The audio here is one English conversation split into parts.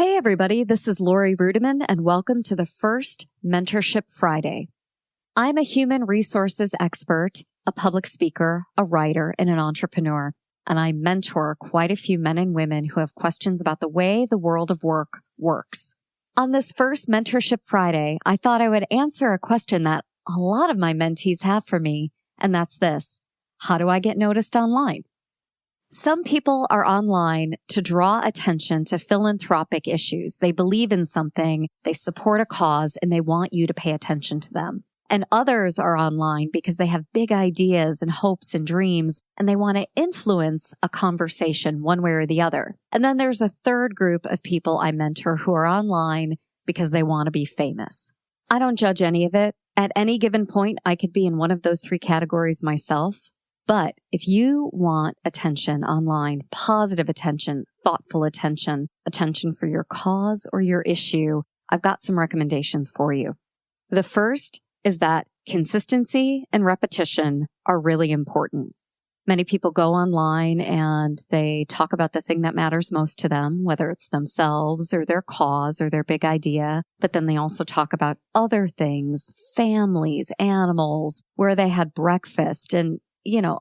Hey everybody, this is Laurie Ruettimann and welcome to the first Mentorship Friday. I'm a human resources expert, a public speaker, a writer, and an entrepreneur, and I mentor quite a few men and women who have questions about the way the world of work works. On this first Mentorship Friday, I thought I would answer a question that a lot of my mentees have for me, and that's this: how do I get noticed online? Some people are online to draw attention to philanthropic issues. They believe in something, they support a cause, and they want you to pay attention to them. And others are online because they have big ideas and hopes and dreams, and they want to influence a conversation one way or the other. And then there's a third group of people I mentor who are online because they want to be famous. I don't judge any of it. At any given point, I could be in one of those three categories myself. But if you want attention online, positive attention, thoughtful attention, attention for your cause or your issue, I've got some recommendations for you. The first is that consistency and repetition are really important. Many people go online and they talk about the thing that matters most to them, whether it's themselves or their cause or their big idea. But then they also talk about other things, families, animals, where they had breakfast, and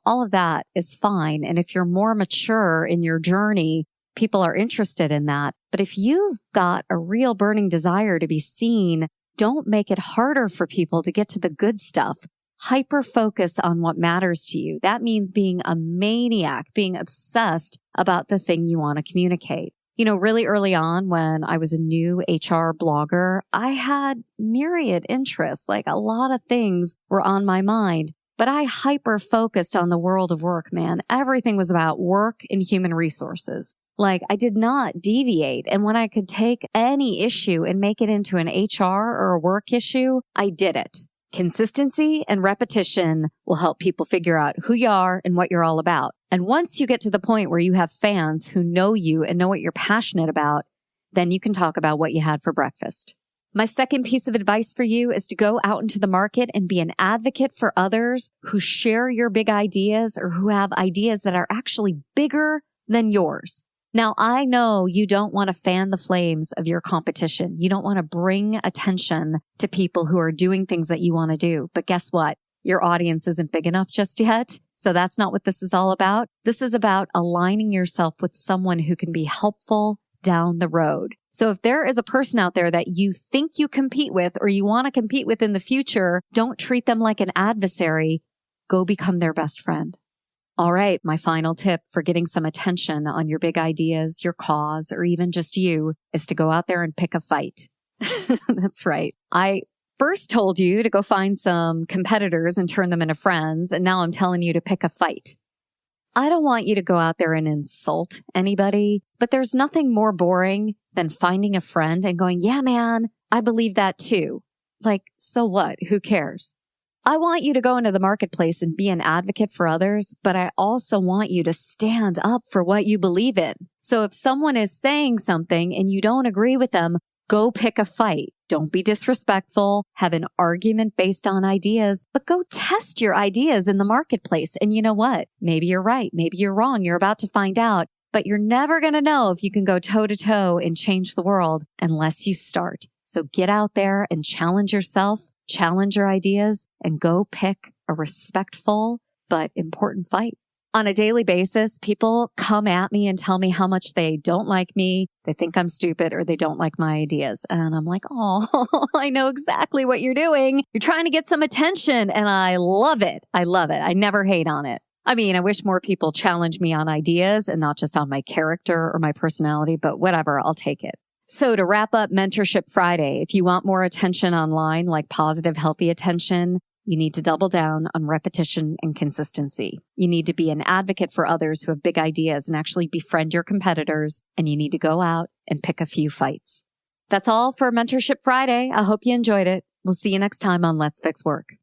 all of that is fine. And if you're more mature in your journey, people are interested in that. But if you've got a real burning desire to be seen, don't make it harder for people to get to the good stuff. Hyper focus on what matters to you. That means being a maniac, being obsessed about the thing you want to communicate. Really early on when I was a new HR blogger, I had myriad interests, like a lot of things were on my mind. But I hyper-focused on the world of work, man. Everything was about work and human resources. Like, I did not deviate. And when I could take any issue and make it into an HR or a work issue, I did it. Consistency and repetition will help people figure out who you are and what you're all about. And once you get to the point where you have fans who know you and know what you're passionate about, then you can talk about what you had for breakfast. My second piece of advice for you is to go out into the market and be an advocate for others who share your big ideas or who have ideas that are actually bigger than yours. Now, I know you don't want to fan the flames of your competition. You don't want to bring attention to people who are doing things that you want to do. But guess what? Your audience isn't big enough just yet. So that's not what this is all about. This is about aligning yourself with someone who can be helpful down the road. So if there is a person out there that you think you compete with or you want to compete with in the future, don't treat them like an adversary. Go become their best friend. All right. My final tip for getting some attention on your big ideas, your cause, or even just you is to go out there and pick a fight. That's right. I first told you to go find some competitors and turn them into friends. And now I'm telling you to pick a fight. I don't want you to go out there and insult anybody, but there's nothing more boring than finding a friend and going, yeah, man, I believe that too. Like, so what? Who cares? I want you to go into the marketplace and be an advocate for others, but I also want you to stand up for what you believe in. So if someone is saying something and you don't agree with them, go pick a fight. Don't be disrespectful. Have an argument based on ideas, but go test your ideas in the marketplace. And you know what? Maybe you're right. Maybe you're wrong. You're about to find out, but you're never going to know if you can go toe to toe and change the world unless you start. So get out there and challenge yourself, challenge your ideas, and go pick a respectful but important fight. On a daily basis, people come at me and tell me how much they don't like me, they think I'm stupid, or they don't like my ideas. And I'm like, oh, I know exactly what you're doing. You're trying to get some attention, and I love it. I love it. I never hate on it. I mean, I wish more people challenge me on ideas and not just on my character or my personality, but whatever, I'll take it. So to wrap up Mentorship Friday, if you want more attention online, like positive, healthy attention, you need to double down on repetition and consistency. You need to be an advocate for others who have big ideas and actually befriend your competitors. And you need to go out and pick a few fights. That's all for Mentorship Friday. I hope you enjoyed it. We'll see you next time on Let's Fix Work.